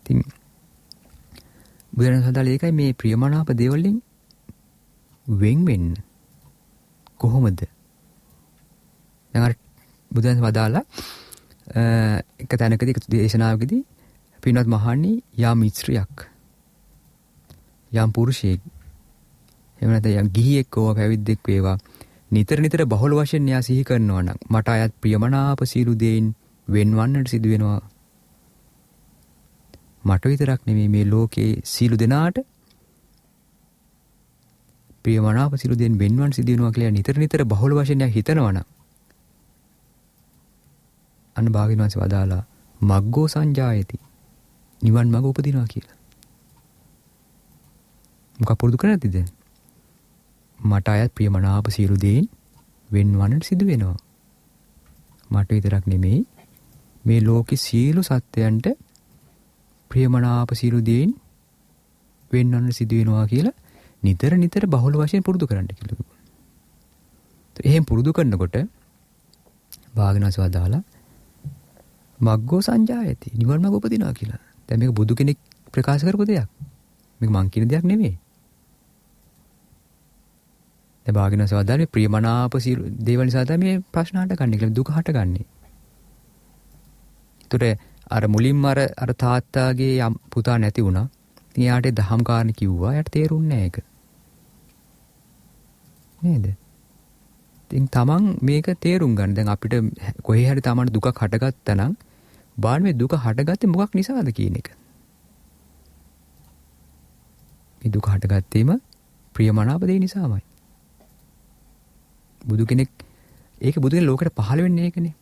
B: ඉතින් බුදුරජාණන් වහන්සේ ඒකයි මේ ප්‍රියමනාප දේවල්ෙන් වෙන් වෙන්න කොහොමද? දැන් අර බුදුන් වදාලා එක තැනකදී දේශනාවකදී පින්වත් මහණනි යම් මිත්‍රයක් යම් පුරුෂයෙක් එහෙම නැත්නම් යම් ගිහියෙක් හෝ පැවිද්දෙක් වේවා නිතර නිතර බහුල වශයෙන් යා සිහි කරනවා නම් මට අයත් ප්‍රියමනාප සීල දෙයින් වෙන්වන්නට සිදු වෙනවා. මට විතරක් නෙමෙයි මේ ලෝකේ සීල දෙනාට ප්‍රියමනාප සීල දෙයින් වෙන්වන්න සිදු වෙනවා කියලා නිතර නිතර බහුල වශයෙන් යා හිතනවා නම් අන්න භාග්‍යවතුන් වහන්සේ වදාලා මග්ගෝ සංජායති නිවන් මඟ උපදිනවා කියලා. මොකක් පුරුදු කරන්නේද? මට අයත් ප්‍රියමනාප සියලු දේන් වෙන්වන්නට සිදු වෙනවා. මට විතරක් නෙමෙයි මේ ලෝකේ සියලු සත්වයන්ට ප්‍රියමනාප සියලු දේන් වෙන්වන්නට සිදු වෙනවා කියලා නිතර නිතර බහුල වශයෙන් පුරුදු කරන්න කියලා කිව්වා. එහෙන් පුරුදු කරනකොට භාග්‍යවතුන් වදාලා මග්ගෝ සංජායති නිවන් මාර්ග උපදිනවා කියලා. දැන් මේක බුදු කෙනෙක් ප්‍රකාශ කරපු දෙයක්. මේක මං කියන දෙයක් නෙමෙයි. දැන් භාග්‍යවතුන් වදාළේ ප්‍රියමනාප දේවල් නිසා තමයි මේ ප්‍රශ්න හටගන්නේ කියලා දුක හටගන්නේ. ඒතර අර මුලින්ම අර තාත්තාගේ පුතා නැති වුණා. ඉතින් එයාට දහම් කාරණේ කිව්වා. එයාට තේරුන්නේ නැහැ ඒක. නේද? ඉතින් තමන් මේක තේරුම් ගන්න. දැන් අපිට කොහේ හරි තමන් දුකක් හටගත්තා නම් බාන මේ දුක හටගත්තේ මොකක් නිසාද කියන එක. මේ දුක හටගත්තේම ප්‍රියමනාප දේ නිසාමයි. බුදු කෙනෙක් ලෝකෙට පහළ වෙන්නේ ඒකනේ.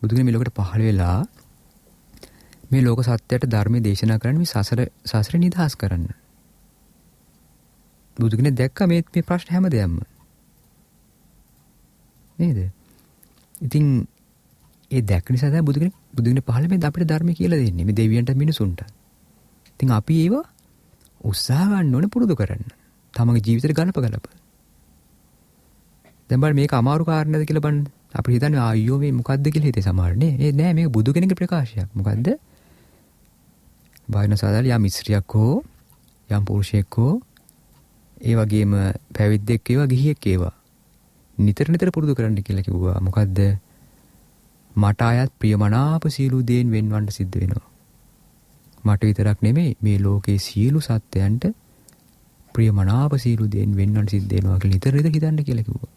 B: බුදු කෙනෙක් මේ ලෝකෙට පහළ වෙලා මේ ලෝක සත්‍යයට ධර්මයේ දේශනා කරන්න මේ සසර නිදහස් කරන්න. බුදු කෙනෙක් දැක්කා මේ ප්‍රශ්න හැමදේම. නේද? ඉතින් ඒ දැක්ක නිසා තමයි බුදු කෙනෙක් පහළ වෙන්නේ අපිට ධර්මය කියලා දෙන්නේ. මේ දෙවියන්ට මිනිසුන්ට. ඉතින් අපි ඒව උත්සාහ ගන්න ඕනේ පුරුදු කරන්න. තමගේ ජීවිතේට ගලප. දැන් බලන්න මේක අමාරු කාරණාද කියලා බලන්න. අපි හිතන්නේ අයියෝ මේ මොකද්ද කියලා හිතේ සමහරනේ. ඒ නෑ මේක බුදු කෙනෙකුගේ ප්‍රකාශයක්. මොකද්ද? භාග්‍යවතුන් සාදාල යම් මිත්‍රයෙක් හෝ යම් පුරුෂයෙක් හෝ ඒ වගේම පැවිද්දෙක් වේවා ගිහියෙක් වේවා නිතර නිතර පුරුදු කරන්න කියලා කිව්වා. මොකද්ද? මට අයත් ප්‍රියමනාප සීලු දේන් වෙන්වන්න සිද්ධ වෙනවා. මට විතරක් නෙමෙයි මේ ලෝකේ සියලු සත්වයන්ට ප්‍රියමනාප සීලු දේන් වෙන්වන්න සිද්ධ වෙනවා කියලා නිතර නිතර හිතන්න කියලා කිව්වා.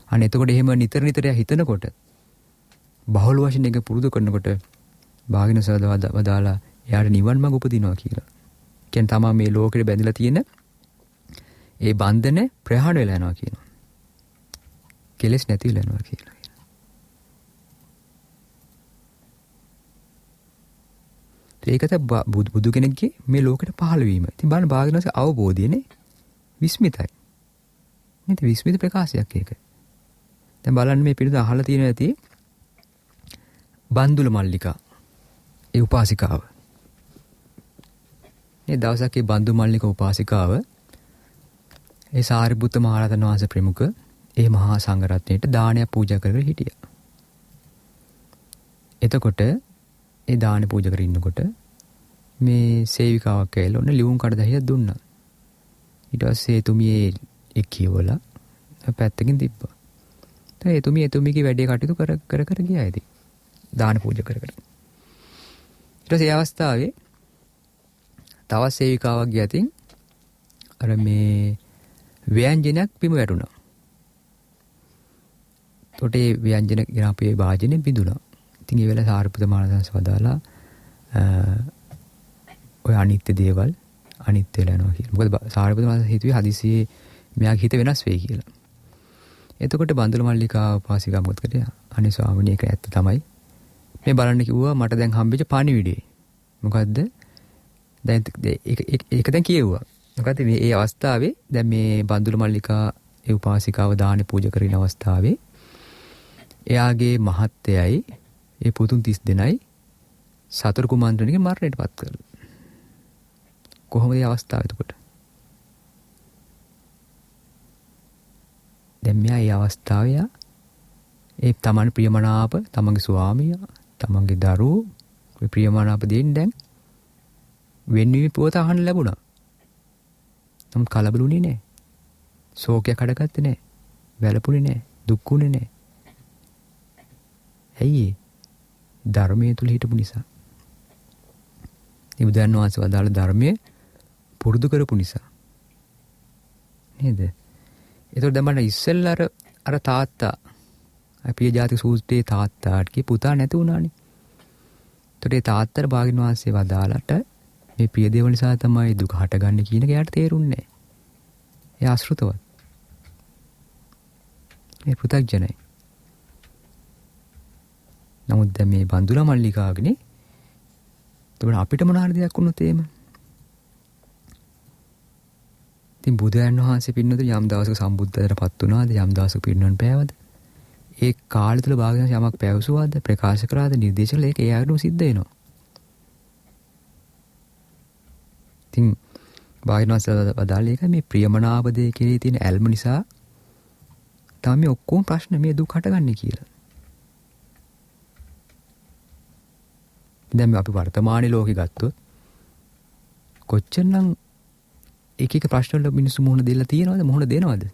B: අන්න එතකොට එහෙම නිතර නිතර හිතනකොට බහුල වශයෙන් එක පුරුදු කරනකොට භාග්‍යවතුන් සාදා වදාලා එයාට නිවන් මඟ උපදිනවා කියලා. කියන්නේ තමා මේ ලෝකෙට බැඳිලා තියෙන ඒ බන්ධන ප්‍රහාණය වෙලා යනවා කියනවා. කෙලෙස් නැති වෙලා යනවා කියලා. ඒකත බුදු කෙනෙක්ගේ මේ ලෝකෙට පහළ වීම. ඉතින් බලන්න භාග්‍යවතුන්ගේ අවබෝධයනේ විස්මිතයි. නේද? විස්මිත ප්‍රකාශයක් ඒක. දැන් බලන්න මේ පිළිද අහලා තියෙන ඇති බන්දුල මල්ලිකා ඒ උපාසිකාව. මේ දවසක් ඒ බන්දු මල්ලිකා උපාසිකාව ඒ සාරිපුත්ත මහ රහතන් වහන්සේ ප්‍රමුඛ ඒ මහා සංඝරත්නයට දානයක් පූජා කරගෙන හිටියා. එතකොට ඒ දාන පූජා කරගෙන ඉන්නකොට මේ සේවිකාවක් ඇවිල්ලා ඔන්න ලියුම් කඩ 10ක් දුන්නා. ඊට පස්සේ එතුමිය ඒ කියවලා පැත්තකින් තිබ්බා. දැන් එතුමියගේ වැඩේ කටයුතු කර ගියා ඉතින්. දාන පූජා කර. ඊට පස්සේ ඒ අවස්ථාවේ තවත් සේවිකාවක් ගියතින් අර මේ ව්‍යංජනයක් බිම වැටුණා. එතකොට ඒ ව්‍යංජන ගෙන අපේ වාජනේ බිඳුණා. ඉතින් ඒ වෙලාව සාරිපුත්ත මහ රහතන් වදාලා ඔය අනිත්‍ය දේවල් අනිත්‍ය වෙලා යනවා කියලා. මොකද සාරිපුත්ත මහ රහතන් හිතුවේ හදිසියේ මෙයාගේ හිත වෙනස් වෙයි කියලා. එතකොට බන්දුල මල්ලිකා උපාසිකා මොකද කළේ? අනේ ස්වාමීනි ඒක ඇත්ත තමයි. මේ බලන්න කිව්වා මට දැන් හම්බෙච්ච පණිවිඩේ. මොකද්ද? දැන් ඒක දැන් කියෙව්වා. මොකද මේ අවස්ථාවේ දැන් මේ බන්දුල මල්ලිකා ඒ උපාසිකාව දාන පූජා කරන අවස්ථාවේ එයාගේ මහත්තයයි ඒ පුතුන් 32යි සතර කුමන්ත්‍රණික මරණයට පත් කරලා. කොහොමද මේ අවස්ථාව එතකොට? දැන් මෙයා මේ අවස්ථාවේ ඒ තමන් ප්‍රියමනාප තමන්ගේ ස්වාමියා තමන්ගේ දරුවෝ මේ ප්‍රියමනාප දෙයින් දැන් වෙන්වීම පුවත අහන්න ලැබුණා. නමුත් කලබලුනේ නැහැ. ශෝකයක් හටගත්තේ නැහැ. වැළපුණේ නැහැ. දුක්ුනේ නැහැ. ඇයි ඒ? ධර්මයේ තුල හිටපු නිසා. මේ බුදුන් වහන්සේ වදාළ ධර්මයේ පුරුදු කරපු නිසා. නේද? ඒතකොට දැන් මට ඉස්සෙල්ලා අර තාත්තා අපේ ජාතික සූත්‍රයේ තාත්තාට පුතා නැති වුණානේ. ඒතකොට ඒ තාත්තට භාග්‍යවතුන් වහන්සේ වදාළට මේ ප්‍රිය දේවල් නිසා තමයි දුක හටගන්නේ කියන එක යාට තේරුන්නේ නැහැ. එයා අසෘතවත්. මේ පුතග්ජනයි. නමුත් දැන් මේ බන්දුලා මල්ලිකාගනේ එතකොට අපිට මොන හරි දෙයක් වුණොත් එහෙම. ඉතින් බුදුන් වහන්සේ පින්නත යම් දවසක සම්බුද්ධත්වයටපත් වුණාද යම් දවසක පින්නවන් පෑවද? ඒ කාලය තුල භාග්‍යවතුන් යමක් පැවසුවාද ප්‍රකාශ කරාද නිර්දේශ කළා ඒක එයාටම සිද්ධ වෙනවා. ඉතින් භාග්‍යවතුන් වහන්සේ වදාළේ ඒක මේ ප්‍රියමනාප දේ කෙරෙහි තියෙන ඇල්ම නිසා තමයි මේ ඔක්කොම ප්‍රශ්න මේ දුක් හටගන්නේ කියලා. දැන් අපි වර්තමානයේ ලෝකෙ ගත්තොත් කොච්චරනම් එක එක ප්‍රශ්න වල මිනිස්සු මුහුණ දෙලා තියෙනවද මුහුණ දෙනවද?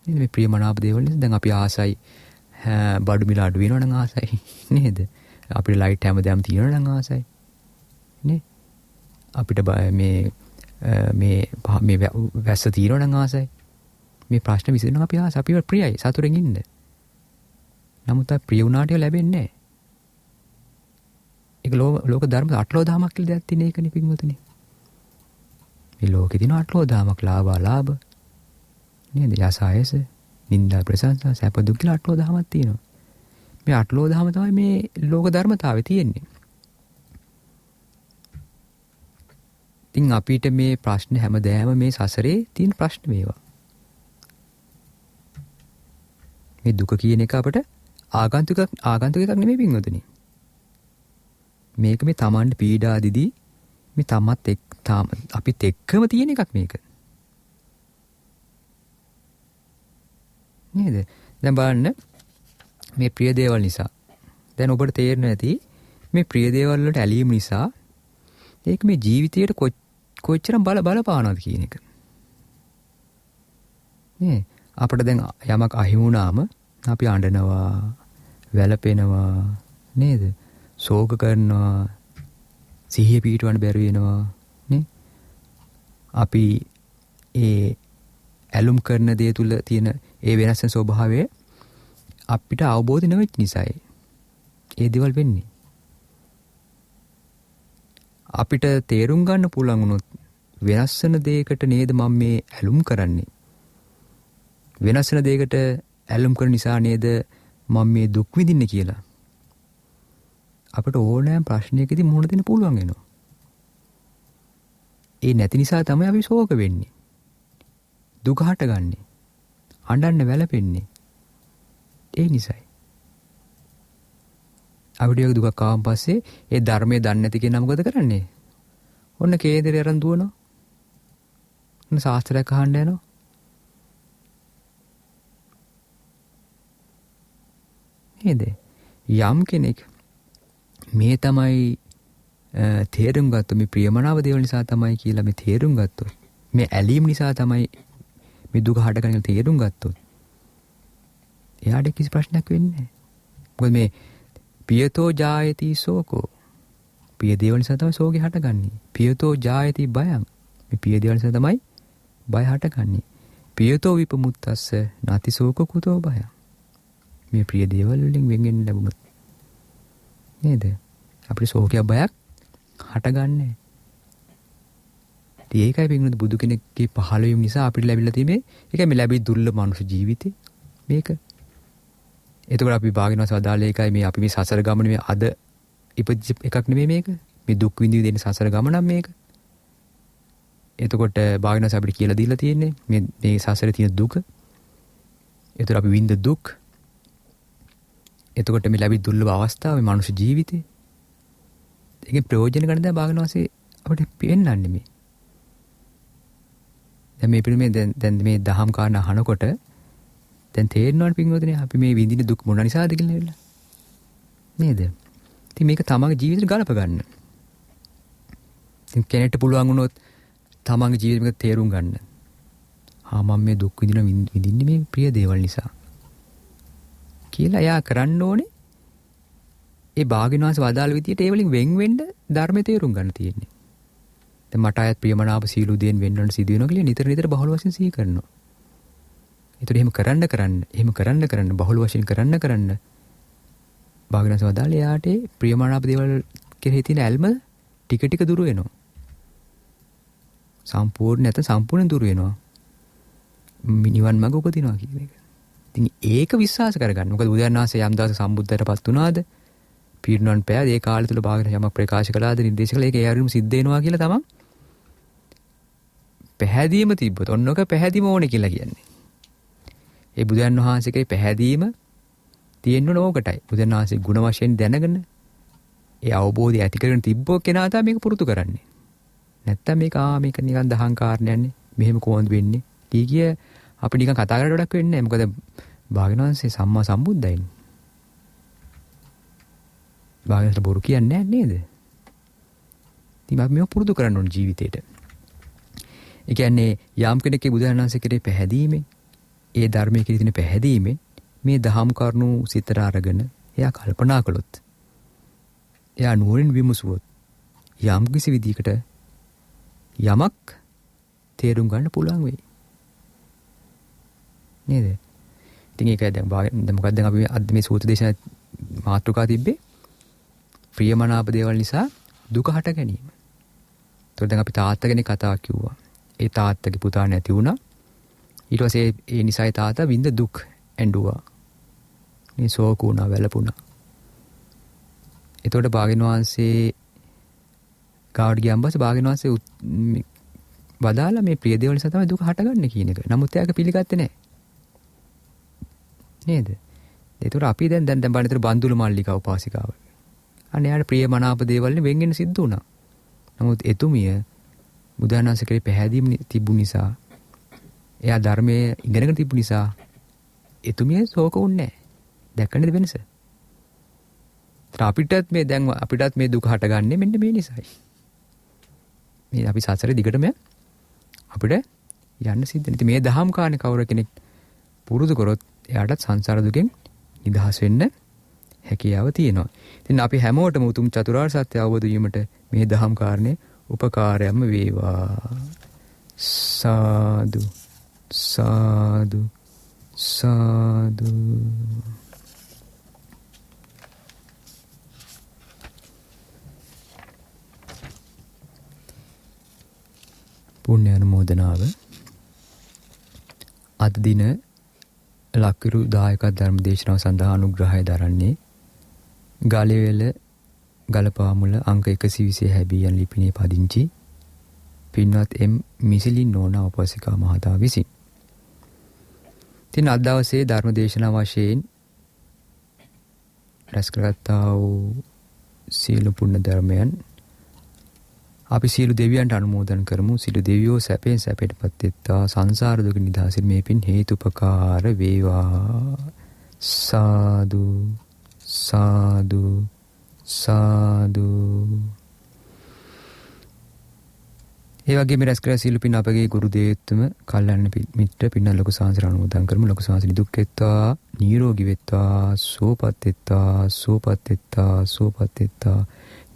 B: නේද මේ ප්‍රියමනාප දේවල් නිසා දැන් අපි ආසයි බඩු මිල අඩු වෙනවා නම් ආසයි නේද? අපිට ලයිට් හැමදාම තියෙනවා නම් ආසයි නේ? අපිට මේ වැස්ස තියෙනවා නම් ආසයි. මේ ප්‍රශ්න විසඳන අපි ආස අපිව ප්‍රියයි සතුටෙන් ඉන්න. නමුත් අප ප්‍රිය වුණාට ලැබෙන්නේ නැහැ. ඒක ලෝක ධර්ම අටලෝ දහමක් කියලා දෙයක් තියෙන එකනේ පින්වතුනි. මේ ලෝකේ තියෙන අටලෝ දහමක් ලාභ නේද? යසායස, නිന്ദා ප්‍රශංසා, සැප දුක් කියලා අටලෝ දහමක් තියෙනවා. මේ අටලෝ දහම තමයි මේ ලෝක ධර්මතාවය තියෙන්නේ. ඉතින් අපිට මේ ප්‍රශ්න හැමදාම මේ සසරේ තියෙන ප්‍රශ්න මේවා. මේ දුක කියන එක අපට ආගන්තුක එකක් නෙමෙයි පින්වතුනි. මේක මේ Tamanට පීඩා දිදී මේ තමත් අපිත් එක්කම තියෙන එකක් මේක. නේද? දැන් බලන්න මේ ප්‍රිය දේවල් නිසා දැන් ඔබට තේරෙන්නේ නැති මේ ප්‍රිය දේවල් වලට ඇලීම නිසා ඒක මේ ජීවිතයට කොච්චර බලපානවද කියන එක. නේ අපිට දැන් යමක් අහිමි වුණාම අපි අඬනවා, වැළපෙනවා නේද? ශෝක කරනවා, සිහිය පිටවන්න බැරි වෙනවා නේ? අපි ඒ ඇලුම් කරන දේ තුල තියෙන ඒ වෙනස් වෙන ස්වභාවය අපිට අවබෝධ නොවෙච්ච නිසායි ඒ දේවල් වෙන්නේ. අපිට තේරුම් ගන්න පුළුවන් වුණොත් වෙනස් වෙන දෙයකට නේද මම මේ ඇලුම් කරන්නේ. වෙනස් වෙන දෙයකට ඇලුම් කරන නිසා නේද මම මේ දුක් විඳින්නේ කියලා. අපිට ඕනෑම ප්‍රශ්නයකදී මුහුණ දෙන්න පුළුවන් වෙනවා. ඒ නැති නිසා තමයි අපි ශෝක වෙන්නේ. දුක හටගන්නේ. අඬන්න වැළපෙන්නේ. ඒ නිසායි. අපිට දුකක් ආවම පස්සේ ඒ ධර්මයේ දන්නේ නැති කෙනා මොකද කරන්නේ? ඔන්න කේන්දරේ අරන් දුවනවා. ඔන්න ශාස්ත්‍රයක් අහන්න යනවා. නේද? යම් කෙනෙක් මේ තමයි තේරුම් ගත්තොත් මේ ප්‍රියමනාප දේවල් නිසා තමයි කියලා මේ තේරුම් ගත්තොත් මේ ඇලීම් නිසා තමයි මේ දුක හටගන්නේ තේරුම් ගත්තොත් එයාට කිසි ප්‍රශ්නයක් වෙන්නේ නැහැ. මොකද මේ පියතෝ ජායති සෝකෝ පිය දේවල් නිසා තමයි සෝකේ හටගන්නේ. පියතෝ ජායති බයං මේ පිය දේවල් නිසා තමයි බය හටගන්නේ. පියතෝ විපමුත්තස්ස නැති සෝක කුතෝ බයං මේ ප්‍රිය දේවල් වලින් වෙන්ගෙන ලැබුණොත් නේද? අපිට ශෝකයක් බයක් හටගන්නේ. ඒකයි පින්වතුනි බුදු කෙනෙක්ගේ පහළ වීම නිසා අපිට ලැබිලා තියෙන්නේ ඒකයි මේ ලැබි දුර්ලභ මනුෂ්‍ය ජීවිතේ මේක. එතකොට අපි භාග්‍යවත් වදාළේ ඒකයි මේ අපි මේ සසර ගමනේ මේ අද ඉපදිච්ච එකක් නෙමෙයි මේක. මේ දුක් විඳින දෙන සසර ගමනක් මේක. එතකොට භාග්‍යවත් අපිට කියලා දීලා තියෙන්නේ මේ සසරේ තියෙන දුක ඒතර අපි විඳ දුක්. එතකොට මේ ලැබි දුර්ලභ අවස්ථාව මේ මනුෂ්‍ය ජීවිතේ. ඒකේ ප්‍රයෝජන ගන්න දැන් භාගන වාසේ අපිට පෙන්වන්නේ මේ. දැන් මේ පිළිමේ දැන් මේ දහම් කාරණා අහනකොට දැන් තේරෙනවනේ පින්වතුනි අපි මේ විඳින දුක් මොන නිසාද කියලා නේද? ඉතින් මේක තමන්ගේ ජීවිතේට ගලප ගන්න. ඉතින් කෙනෙක්ට පුළුවන් වුණොත් තමන්ගේ ජීවිතේක තේරුම් ගන්න. මම මේ දුක් විඳින්නේ මේ ප්‍රිය දේවල් නිසා. කියලා එයා කරන්න ඕනේ. ඒ භාග්‍යවන්ත වදාළ විදියට ඒ වලින් වෙන් වෙන්න ධර්මයේ තේරුම් ගන්න තියෙන්නේ. දැන් මට අයත් ප්‍රියමනාප සීලු දෙයෙන් වෙන්නට සිදු වෙනවා කියලා නිතර නිතර බහුල වශයෙන් සිහි කරනවා. ඒතර එහෙම කරන්න බහුල වශයෙන් කරන්න භාග්‍යවන්ත වදාළ එයාට ප්‍රියමනාප දේවල් කෙරෙහි තියෙන ඇල්ම ටික ටික දුර වෙනවා. සම්පූර්ණ දුර වෙනවා. නිවන් මඟ උපදිනවා කියන එක. ඉතින් ඒක විශ්වාස කරගන්න. මොකද බුදුන් වහන්සේ යම් දවසක සම්බුද්ධත්වයට වුණාද? පීඩනවන් පෑද ඒ කාලය තුල භාගන යමක් ප්‍රකාශ කළාද නිර්දේශ කළා. ඒක ඒ ආරිම සිද්ධ වෙනවා කියලා තමයි පැහැදීම තිබ්බොත් ඔන්නෝක පැහැදීම ඕනේ කියලා කියන්නේ. ඒ බුදුන් වහන්සේගේ පැහැදීම තියෙන්න ඕකටයි. බුදුන් වහන්සේ ගුණ වශයෙන් දැනගෙන ඒ අවබෝධය ඇති කරගෙන තිබ්බෝ කෙනා තමයි මේක පුරුදු කරන්නේ. නැත්තම් මේක නිකන් දහං කාරණයන්නේ. මෙහෙම කොහොමද වෙන්නේ? කීකිය අපි නිකන් කතා කරලා වැඩක් වෙන්නේ නැහැ. මොකද භාගන වහන්සේ සම්මා සම්බුද්දයිනේ. භාගනට බොරු කියන්නේ නැහැ නේද? ඉතින් අපි මේක පුරුදු කරන්න ඕන ජීවිතේට. ඒ කියන්නේ යම් කෙනෙක්ගේ බුදුන් වහන්සේ කෙරේ පැහැදීමෙන්, ඒ ධර්මයේ කෙරේ තියෙන පැහැදීමෙන් මේ දහම් කරුණු සිතට අරගෙන එයා කල්පනා කළොත්, එයා නුවණින් විමසුවොත් යම් කිසි විදිහකට යමක් තේරුම් ගන්න පුළුවන් වෙයි. නේද? ඉතින් ඒක දැන් මොකක්ද දැන් අපි අද මේ සූත්‍ර දේශනා මාතෘකා තිබ්බේ ප්‍රියමනාප දේවල් නිසා දුක හට ගැනීම. ඒතකොට දැන් අපි තාත්තා කෙනෙක් කතාවක් කිව්වා. ඒ තාත්තගේ පුතා නැති වුණා. ඊට පස්සේ ඒ නිසා තාත්තා විඳ දුක් ඇඬුවා. මේ ශෝක වුණා, වැළපුණා. ඒතකොට භාග්‍යවතුන් වහන්සේ ගාවට ගියන් පස්සේ භාග්‍යවතුන් වහන්සේ වදාලා මේ ප්‍රිය දේවල් නිසා තමයි දුක හටගන්නේ කියන එක. නමුත් එයාක පිළිගත්තේ නැහැ. නේද? ඒතකොට අපි දැන් බලනතර බන්දුල මල්ලිකා උපාසිකාව. අනේ යාට ප්‍රිය මනාප දේවල් වලින් වෙන් වෙන්න සිද්ධ වුණා. නමුත් එතුමිය බුදුන් වහන්සේ කෙරේ පැහැදීම තිබුණ නිසා, එයා ධර්මයේ ඉගෙනගෙන තිබුණ නිසා එතුමිය ශෝක වුණේ නැහැ. දැක්කනේද වෙනස? අපිටත් මේ දුක හටගන්නේ මෙන්න මේ නිසායි. මේ අපි සසරේ දිගටම අපිට යන්න සිද්ධ වෙනවා. මේ දහම් කාණේ කවුරු කෙනෙක් පුරුදු කරොත් එයාටත් සංසාර දුකෙන් නිදහස් වෙන්න හැකියාව තියෙනවා. ඉතින් අපි හැමෝටම උතුම් චතුරාර්ය සත්‍ය අවබෝධ වීමට මේ දහම් කාරණේ උපකාරයක්ම වේවා. සාදු සාදු සාදු. පුණ්‍ය අනුමෝදනාව. අද දින ලක්විරු දායක ධර්ම දේශනාව සඳහා අනුග්‍රහය දරන්නේ ගාලේවැල ගලපාමුල අංක 120 හැබී යන ලිපිනේ පදිංචි පින්වත් එම් මිසිලින් නෝනා උපාසිකා මහතා විසින්. ඉතින් අද දවසේ ධර්ම දේශනාව වශයෙන් රැස් කරගත්තා වූ සීල පුණ්‍ය ධර්මයන් අපි සියලු දෙවියන්ට අනුමෝදන් කරමු. සියලු දෙවියෝ සැපෙන් සැපයටපත් වෙත්තා. සංසාර දුක නිදහසින් මේ පින් හේතුපකාර වේවා. සාදු සාදු සාදු. ඒ වගේම රැස් කර සියලු පින් අපගේ ගුරු දේවතුම කල්යන්න මිත්‍ර පින්න ලොකු සාංශර අනුමෝදන් කරමු. ලොකු සාංශනි දුක් වෙත්තා, නිරෝගී වෙත්තා, සුවපත් වෙත්තා, සුවපත් වෙත්තා, සුවපත් වෙත්තා.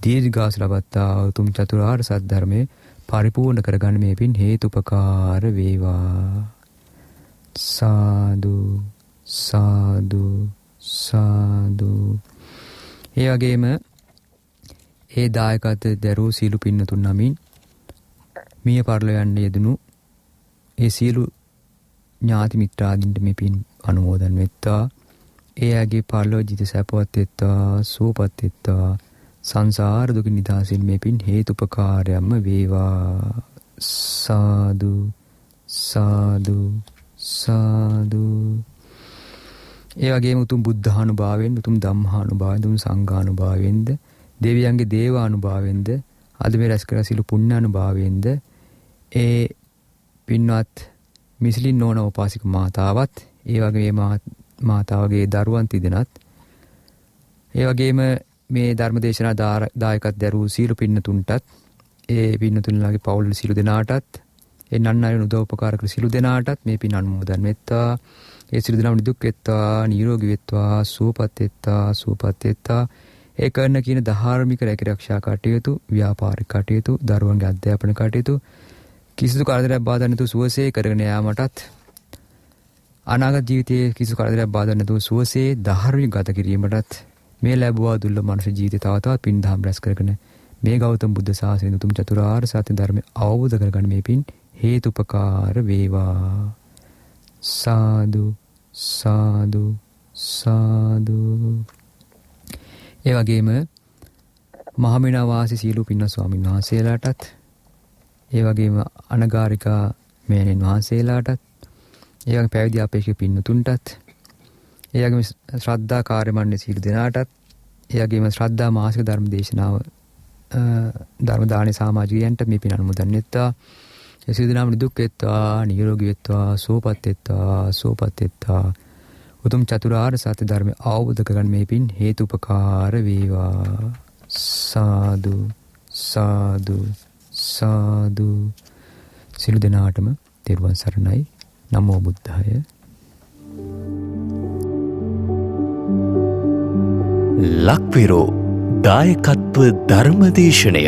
B: දීර්ඝාස ලබත්තා. උතුම් චතුරාර්ය සත්‍ය ධර්මයේ පරිපූර්ණ කරගන්න මේ පින් හේතුපකාර වේවා. සාදු සාදු සාදු. ඒ වගේම ඒ දායකත්වයේ දරූ සීල පින්නතුන් නමින් මිය පරලෝ යන්න යෙදුණු ඒ සියලු ඥාති මිත්‍රාදීන්ට මේ පින් අනුමෝදන් වෙත්තා. ඒ ආගේ පරලෝ ජීවිත සැපවත් වෙත්තා, සුවපත් වෙත්තා. සංසාර දුක නිදහසින් මේ පින් හේතුපකාරයක්ම වේවා. සාදු සාදු සාදු. ඒ වගේම උතුම් බුද්ධානුභාවයෙන්, උතුම් ධම්මානුභාවයෙන්, උතුම් සංඝානුභාවයෙන්ද, දෙවියන්ගේ දේවානුභාවයෙන්ද, අද මේ රැස් කළ සිළු පුණ්‍යානුභාවයෙන්ද ඒ පින්වත් මිසිලින් නෝන උපාසික මාතාවත්, ඒ වගේ මාතාවගේ දරුවන් තිදෙනත්, ඒ වගේම මේ ධර්මදේශනා දායකත්වයෙන් දරූ සීල පින්නතුන්ටත්, ඒ පින්නතුන්ලාගේ පවුල් සිළු දෙනාටත්, ඒ නන්නරින් උදව් උපකාර කළ සිළු දෙනාටත් මේ පින් අනුමෝදන් වෙත්වා. ඒ සිළු දෙනාම නිදුක් වෙත්වා, නිරෝගී වෙත්වා, සුවපත් වෙත්වා, සුවපත් වෙත්වා. ඒ කරන කියන ධාර්මික රැකිරක්ෂා කටයුතු, ව්‍යාපාරික කටයුතු, දරුවන්ගේ අධ්‍යාපන කටයුතු කිසිදු කරදරයක් බාධා නැතුව සුවසේ කරගෙන යාමටත්, අනාගත ජීවිතයේ කිසිදු කරදරයක් බාධා නැතුව සුවසේ ධාර්මික ගත කිරීමටත් මේ ලැබුවා දුර්ලභ මනුෂ්‍ය ජීවිතය තව තවත් පින් දහම් රැස් කරගෙන මේ ගෞතම බුද්ධ ශාසනය උතුම් චතුරාර්ය සත්‍ය ධර්මය අවබෝධ කරගන්න මේ පින් හේතුපකාර වේවා. සාදු සාදු සාදු. ඒ වගේම මහමෙණා වාසී සීල පින්වත් ස්වාමීන් වහන්සේලාටත්, ඒ වගේම අනගාരികා මෑණියන් වහන්සේලාටත්, ඒ වගේම පැවිදි අපේක්ෂක පින්නතුන්ටත්, ඒ වගේම ශ්‍රද්ධා කාර්ය මණ්ඩල සීල දෙනාටත්, ඒ වගේම ශ්‍රද්ධා මාසික ධර්ම දේශනාව ධර්ම දානේ සමාජිකයන්ට මේ පින් අනුමෝදන් වෙත්වා. ඒ සියලු දෙනාම නිදුක් වෙත්වා, නිරෝගී වෙත්වා, සුවපත් වෙත්වා, සුවපත් වෙත්වා. උතුම් චතුරාර්ය සත්‍ය ධර්මය අවබෝධ කරගන්න මේ පින් හේතුපකාර වේවා. සාදු සාදු සාදු. සියලු දෙනාටම තෙරුවන් සරණයි. නමෝ බුද්ධාය.
A: ලක්විරෝ දායකත්ව ධර්මදේශනය